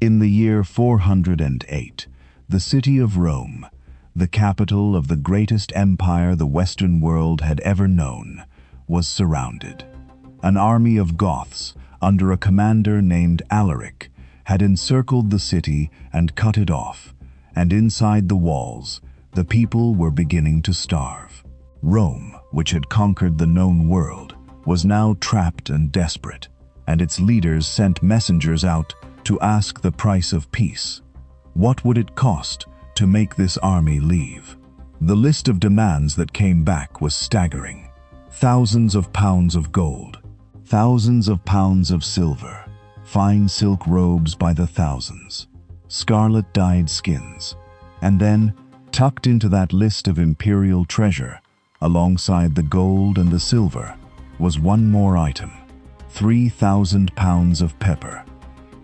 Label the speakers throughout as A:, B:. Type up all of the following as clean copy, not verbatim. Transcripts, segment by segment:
A: In the year 408, the city of Rome, the capital of the greatest empire the Western world had ever known, was surrounded. An army of Goths, under a commander named Alaric, had encircled the city and cut it off, and inside the walls, the people were beginning to starve. Rome, which had conquered the known world, was now trapped and desperate, and its leaders sent messengers out to ask the price of peace. What would it cost to make this army leave? The list of demands that came back was staggering. Thousands of pounds of gold, thousands of pounds of silver, fine silk robes by the thousands, scarlet-dyed skins, and then, tucked into that list of imperial treasure, alongside the gold and the silver, was one more item: 3,000 pounds of pepper.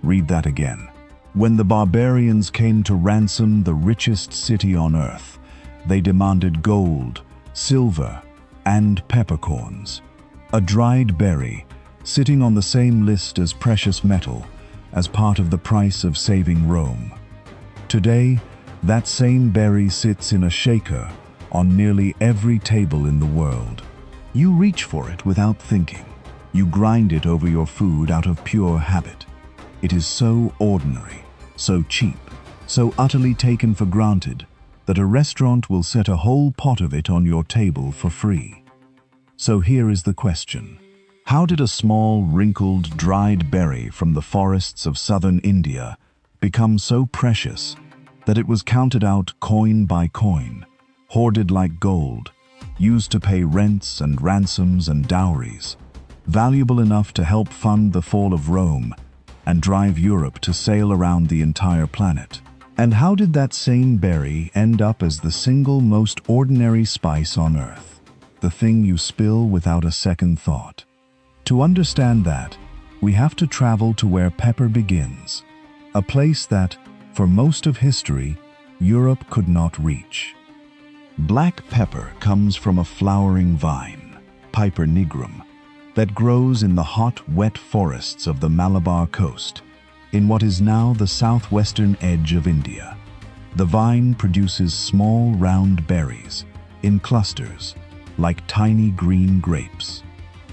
A: Read that again. When the barbarians came to ransom the richest city on earth, they demanded gold, silver, and peppercorns, a dried berry sitting on the same list as precious metal, as part of the price of saving Rome. Today, that same berry sits in a shaker on nearly every table in the world. You reach for it without thinking. You grind it over your food out of pure habit. It is so ordinary, so cheap, so utterly taken for granted that a restaurant will set a whole pot of it on your table for free. So here is the question. How did a small, wrinkled, dried berry from the forests of southern India become so precious that it was counted out coin by coin, hoarded like gold, used to pay rents and ransoms and dowries, valuable enough to help fund the fall of Rome and drive Europe to sail around the entire planet? And how did that same berry end up as the single most ordinary spice on earth, the thing you spill without a second thought? To understand that, we have to travel to where pepper begins, a place that, for most of history, Europe could not reach. Black pepper comes from a flowering vine, Piper nigrum, that grows in the hot, wet forests of the Malabar coast, in what is now the southwestern edge of India. The vine produces small, round berries, in clusters, like tiny green grapes.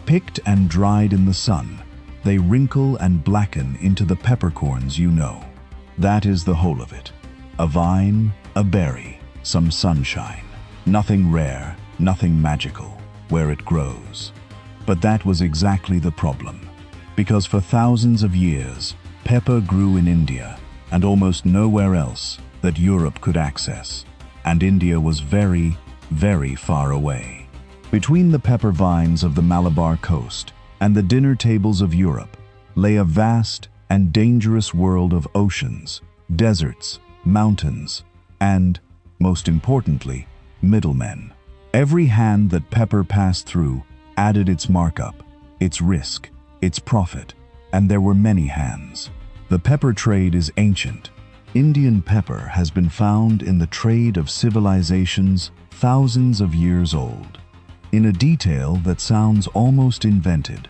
A: Picked and dried in the sun, they wrinkle and blacken into the peppercorns you know. That is the whole of it. A vine, a berry, some sunshine. Nothing rare, nothing magical, where it grows. But that was exactly the problem, because for thousands of years, pepper grew in India and almost nowhere else that Europe could access, and India was very, very far away. Between the pepper vines of the Malabar coast and the dinner tables of Europe lay a vast and dangerous world of oceans, deserts, mountains, and, most importantly, middlemen. Every hand that pepper passed through added its markup, its risk, its profit, and there were many hands. The pepper trade is ancient. Indian pepper has been found in the trade of civilizations thousands of years old. In a detail that sounds almost invented,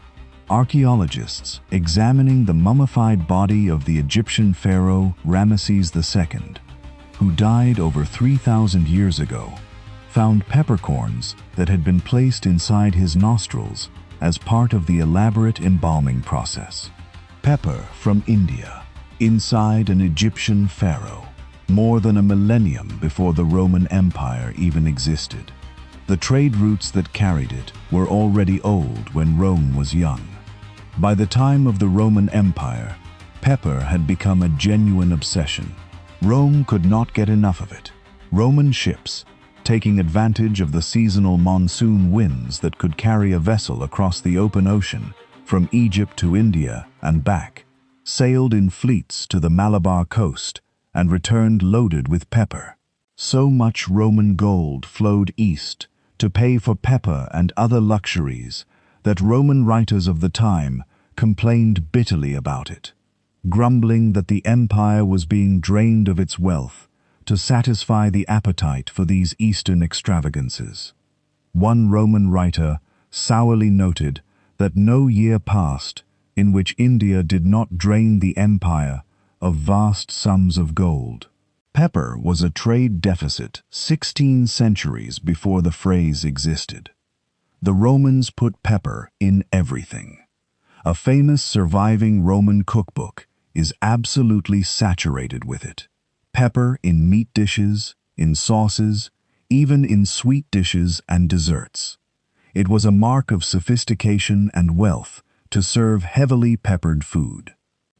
A: archaeologists examining the mummified body of the Egyptian pharaoh Ramesses II, who died over 3,000 years ago, found peppercorns that had been placed inside his nostrils as part of the elaborate embalming process. Pepper from India, inside an Egyptian pharaoh, more than a millennium before the Roman Empire even existed. The trade routes that carried it were already old when Rome was young. By the time of the Roman Empire, pepper had become a genuine obsession. Rome could not get enough of it. Roman ships, taking advantage of the seasonal monsoon winds that could carry a vessel across the open ocean from Egypt to India and back, sailed in fleets to the Malabar coast and returned loaded with pepper. So much Roman gold flowed east to pay for pepper and other luxuries that Roman writers of the time complained bitterly about it, grumbling that the empire was being drained of its wealth to satisfy the appetite for these Eastern extravagances. One Roman writer sourly noted that no year passed in which India did not drain the empire of vast sums of gold. Pepper was a trade deficit 16 centuries before the phrase existed. The Romans put pepper in everything. A famous surviving Roman cookbook is absolutely saturated with it. Pepper in meat dishes, in sauces, even in sweet dishes and desserts. It was a mark of sophistication and wealth to serve heavily peppered food.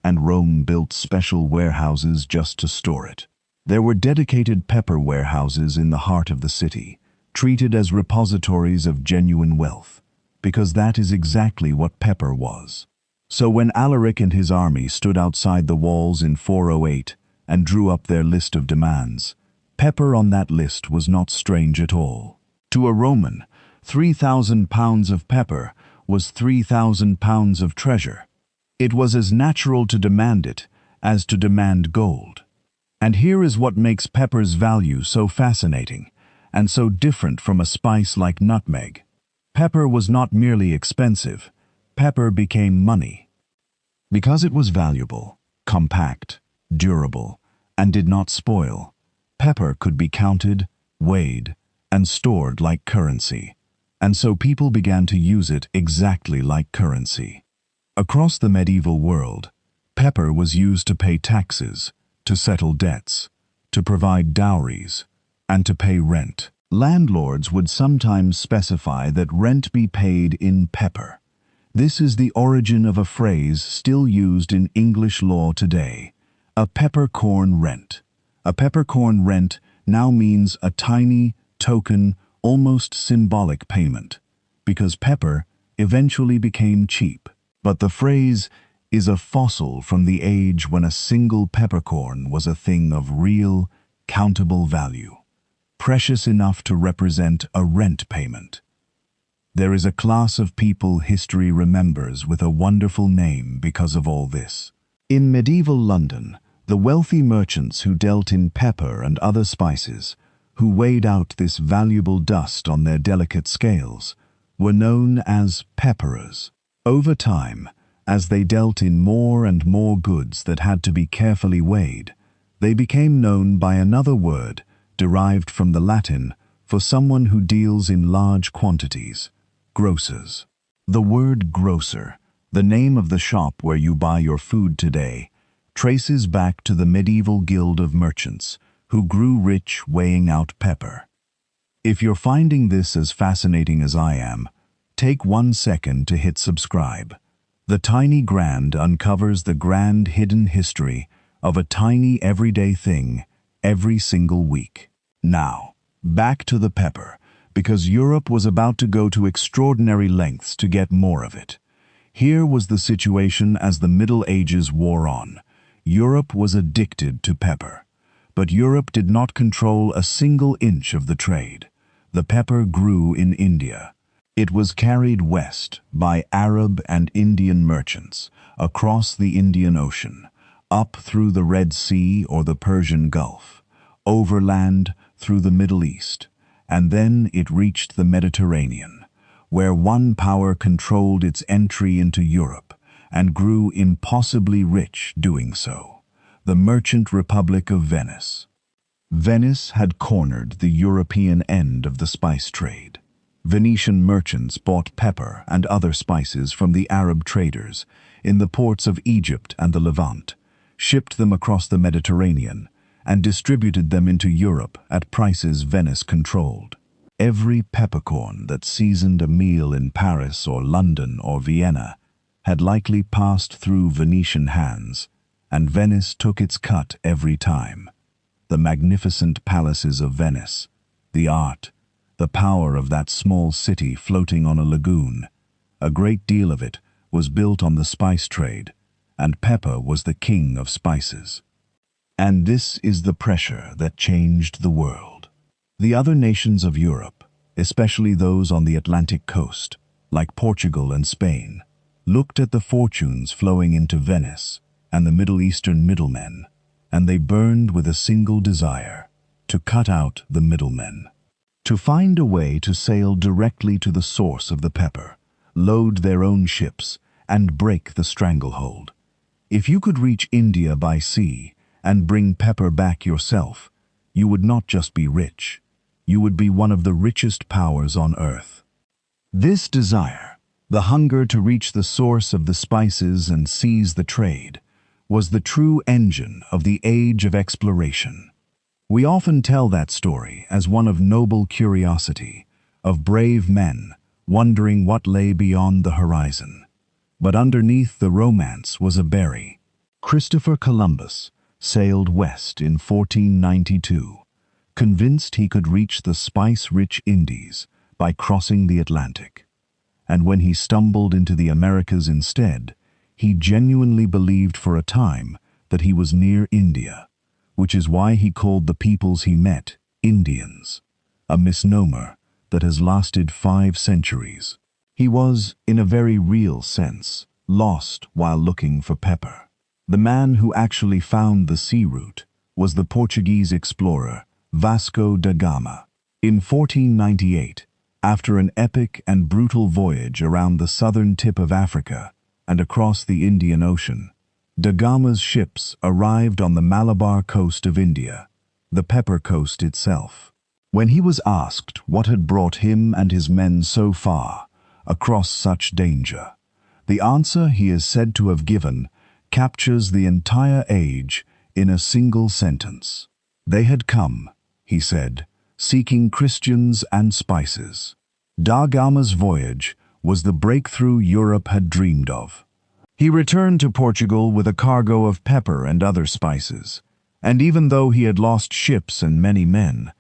A: And Rome built special warehouses just to store it. There were dedicated pepper warehouses in the heart of the city, treated as repositories of genuine wealth, because that is exactly what pepper was. So when Alaric and his army stood outside the walls in 408 and drew up their list of demands, pepper on that list was not strange at all. To a Roman, 3,000 pounds of pepper was 3,000 pounds of treasure. It was as natural to demand it as to demand gold. And here is what makes pepper's value so fascinating and so different from a spice like nutmeg. Pepper was not merely expensive. Pepper became money. Because it was valuable, compact, durable, and did not spoil, pepper could be counted, weighed, and stored like currency. And so people began to use it exactly like currency. Across the medieval world, pepper was used to pay taxes, to settle debts, to provide dowries, and to pay rent. Landlords would sometimes specify that rent be paid in pepper. This is the origin of a phrase still used in English law today, a peppercorn rent. A peppercorn rent now means a tiny, token, almost symbolic payment, because pepper eventually became cheap. But the phrase is a fossil from the age when a single peppercorn was a thing of real, countable value, precious enough to represent a rent payment. There is a class of people history remembers with a wonderful name because of all this. In medieval London, the wealthy merchants who dealt in pepper and other spices, who weighed out this valuable dust on their delicate scales, were known as pepperers. Over time, as they dealt in more and more goods that had to be carefully weighed, they became known by another word derived from the Latin for someone who deals in large quantities: grocers. The word grocer, the name of the shop where you buy your food today, traces back to the medieval guild of merchants who grew rich weighing out pepper. If you're finding this as fascinating as I am, take 1 second to hit subscribe. The Tiny Grand uncovers the grand hidden history of a tiny everyday thing every single week. Now, back to the pepper, because Europe was about to go to extraordinary lengths to get more of it. Here was the situation as the Middle Ages wore on. Europe was addicted to pepper. But Europe did not control a single inch of the trade. The pepper grew in India. It was carried west by Arab and Indian merchants, across the Indian Ocean, up through the Red Sea or the Persian Gulf, overland through the Middle East, and then it reached the Mediterranean, where one power controlled its entry into Europe and grew impossibly rich doing so: the Merchant Republic of Venice. Venice had cornered the European end of the spice trade. Venetian merchants bought pepper and other spices from the Arab traders in the ports of Egypt and the Levant, shipped them across the Mediterranean, and distributed them into Europe at prices Venice controlled. Every peppercorn that seasoned a meal in Paris or London or Vienna had likely passed through Venetian hands, and Venice took its cut every time. The magnificent palaces of Venice, the art, the power of that small city floating on a lagoon, a great deal of it was built on the spice trade, and pepper was the king of spices. And this is the pressure that changed the world. The other nations of Europe, especially those on the Atlantic coast, like Portugal and Spain, looked at the fortunes flowing into Venice and the Middle Eastern middlemen, and they burned with a single desire: to cut out the middlemen, to find a way to sail directly to the source of the pepper, load their own ships, and break the stranglehold. If you could reach India by sea and bring pepper back yourself, you would not just be rich, you would be one of the richest powers on earth. This desire, the hunger to reach the source of the spices and seize the trade, was the true engine of the age of exploration. We often tell that story as one of noble curiosity, of brave men wondering what lay beyond the horizon. But underneath the romance was a berry. Christopher Columbus sailed west in 1492, convinced he could reach the spice-rich Indies by crossing the Atlantic. And when he stumbled into the Americas instead, he genuinely believed for a time that he was near India, which is why he called the peoples he met Indians, a misnomer that has lasted 5 centuries. He was, in a very real sense, lost while looking for pepper. The man who actually found the sea route was the Portuguese explorer Vasco da Gama. In 1498, after an epic and brutal voyage around the southern tip of Africa and across the Indian Ocean, da Gama's ships arrived on the Malabar coast of India, the pepper coast itself. When he was asked what had brought him and his men so far across such danger, the answer he is said to have given captures the entire age in a single sentence. They had come, he said, seeking Christians and spices. Da Gama's voyage was the breakthrough Europe had dreamed of. He returned to Portugal with a cargo of pepper and other spices, and even though he had lost ships and many men,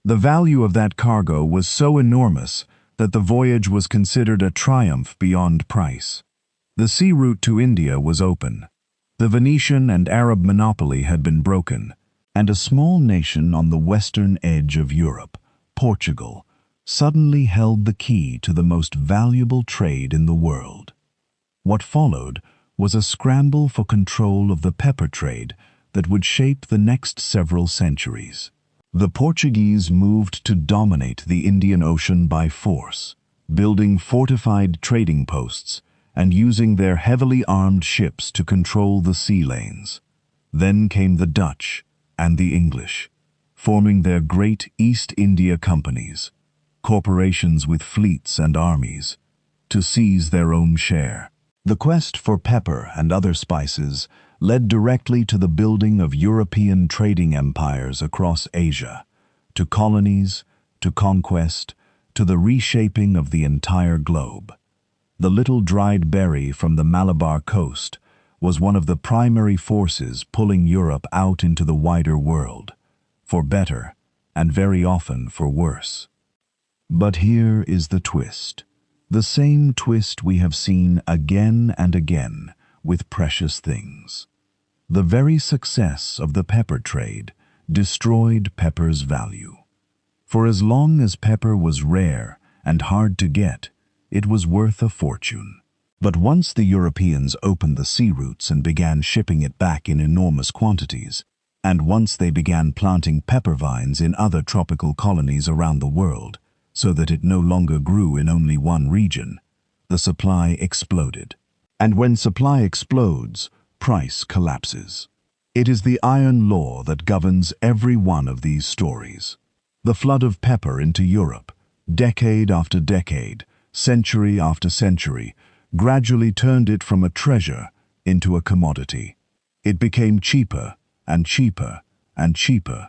A: the value of that cargo was so enormous that the voyage was considered a triumph beyond price. The sea route to India was open. The Venetian and Arab monopoly had been broken, and a small nation on the western edge of Europe, Portugal, suddenly held the key to the most valuable trade in the world. What followed was a scramble for control of the pepper trade that would shape the next several centuries. The Portuguese moved to dominate the Indian Ocean by force, building fortified trading posts and using their heavily armed ships to control the sea lanes. Then came the Dutch and the English, forming their great East India companies, corporations with fleets and armies, to seize their own share. The quest for pepper and other spices led directly to the building of European trading empires across Asia, to colonies, to conquest, to the reshaping of the entire globe. The little dried berry from the Malabar coast was one of the primary forces pulling Europe out into the wider world, for better and very often for worse. But here is the twist, the same twist we have seen again and again with precious things. The very success of the pepper trade destroyed pepper's value. For as long as pepper was rare and hard to get, it was worth a fortune. But once the Europeans opened the sea routes and began shipping it back in enormous quantities, and once they began planting pepper vines in other tropical colonies around the world, so that it no longer grew in only one region, the supply exploded. And when supply explodes, price collapses. It is the iron law that governs every one of these stories. The flood of pepper into Europe, decade after decade, century after century, gradually turned it from a treasure into a commodity. It became cheaper and cheaper and cheaper.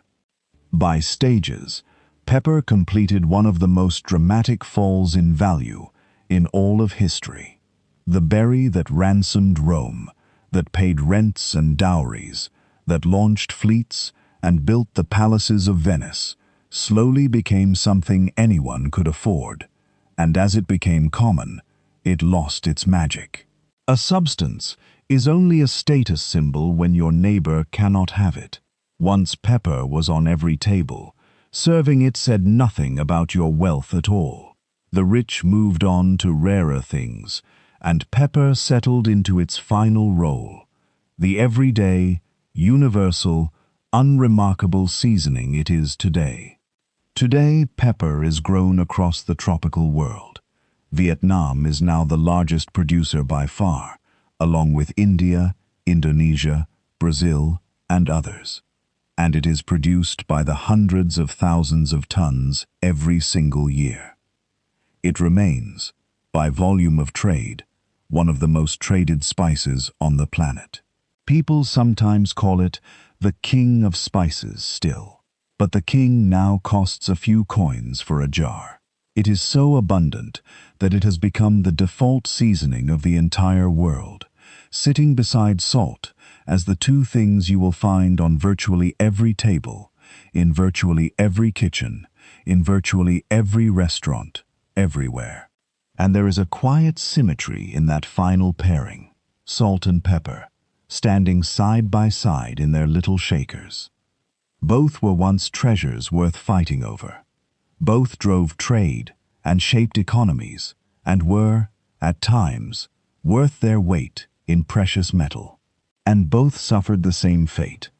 A: By stages, pepper completed one of the most dramatic falls in value in all of history. The berry that ransomed Rome, that paid rents and dowries, that launched fleets and built the palaces of Venice, slowly became something anyone could afford, and as it became common, it lost its magic. A substance is only a status symbol when your neighbor cannot have it. Once pepper was on every table, serving it said nothing about your wealth at all. The rich moved on to rarer things, and pepper settled into its final role, the everyday, universal, unremarkable seasoning it is today. Today, pepper is grown across the tropical world. Vietnam is now the largest producer by far, along with India, Indonesia, Brazil, and others. And it is produced by the hundreds of thousands of tons every single year. It remains, by volume of trade, one of the most traded spices on the planet. People sometimes call it the king of spices still. But the king now costs a few coins for a jar. It is so abundant that it has become the default seasoning of the entire world, sitting beside salt as the two things you will find on virtually every table, in virtually every kitchen, in virtually every restaurant, everywhere. And there is a quiet symmetry in that final pairing, salt and pepper, standing side by side in their little shakers. Both were once treasures worth fighting over. Both drove trade and shaped economies and were, at times, worth their weight in precious metal. And both suffered the same fate,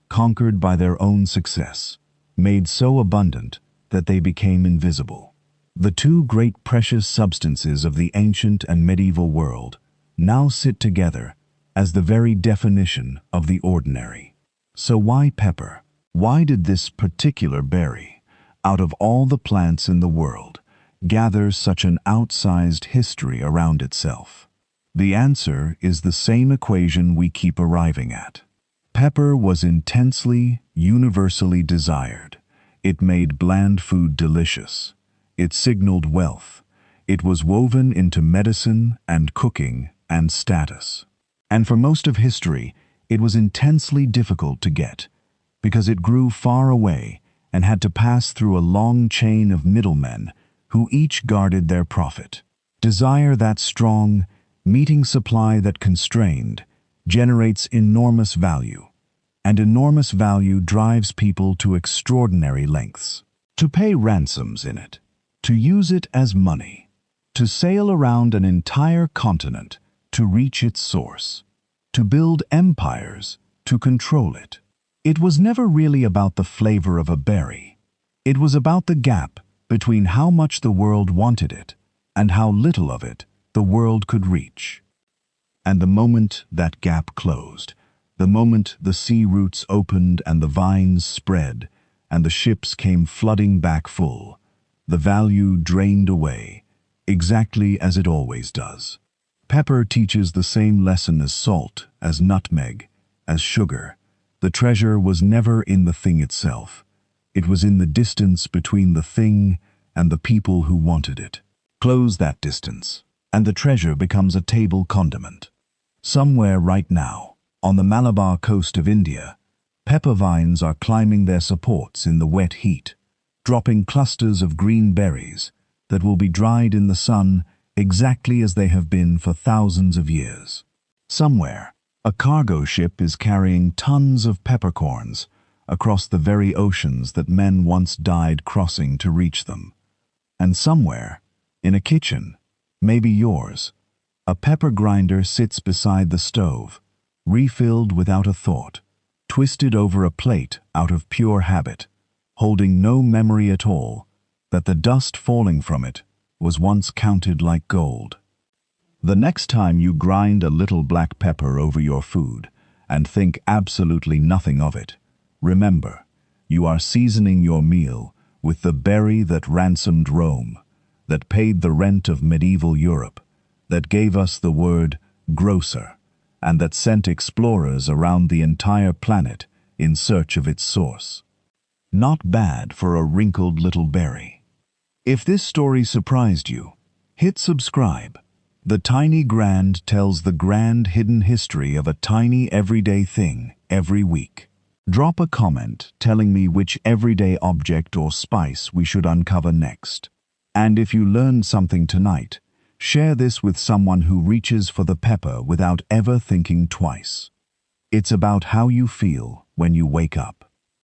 A: conquered by their own success, made so abundant that they became invisible. The two great precious substances of the ancient and medieval world now sit together as the very definition of the ordinary. So why pepper? Why did this particular berry, out of all the plants in the world, gather such an outsized history around itself? The answer is the same equation we keep arriving at. Pepper was intensely, universally desired. It made bland food delicious. It signaled wealth. It was woven into medicine and cooking and status. And for most of history, it was intensely difficult to get, because it grew far away and had to pass through a long chain of middlemen who each guarded their profit. Desire that strong, meeting supply that constrained, generates enormous value, and enormous value drives people to extraordinary lengths. To pay ransoms in it, to use it as money, to sail around an entire continent to reach its source, to build empires to control it. It was never really about the flavor of a berry. It was about the gap between how much the world wanted it and how little of it the world could reach. And the moment that gap closed, the moment the sea routes opened and the vines spread and the ships came flooding back full, the value drained away, exactly as it always does. Pepper teaches the same lesson as salt, as nutmeg, as sugar. The treasure was never in the thing itself. It was in the distance between the thing and the people who wanted it. Close that distance, and the treasure becomes a table condiment. Somewhere right now, on the Malabar coast of India, pepper vines are climbing their supports in the wet heat, dropping clusters of green berries that will be dried in the sun exactly as they have been for thousands of years. Somewhere, a cargo ship is carrying tons of peppercorns across the very oceans that men once died crossing to reach them. And somewhere, in a kitchen, maybe yours, a pepper grinder sits beside the stove, refilled without a thought, twisted over a plate out of pure habit, holding no memory at all that the dust falling from it was once counted like gold. The next time you grind a little black pepper over your food and think absolutely nothing of it, remember, you are seasoning your meal with the berry that ransomed Rome, that paid the rent of medieval Europe, that gave us the word grocer, and that sent explorers around the entire planet in search of its source. Not bad for a wrinkled little berry. If this story surprised you, hit subscribe. The Tiny Grand tells the grand hidden history of a tiny everyday thing every week. Drop a comment telling me which everyday object or spice we should uncover next. And if you learned something tonight, share this with someone who reaches for the pepper without ever thinking twice. It's about how you feel when you wake up.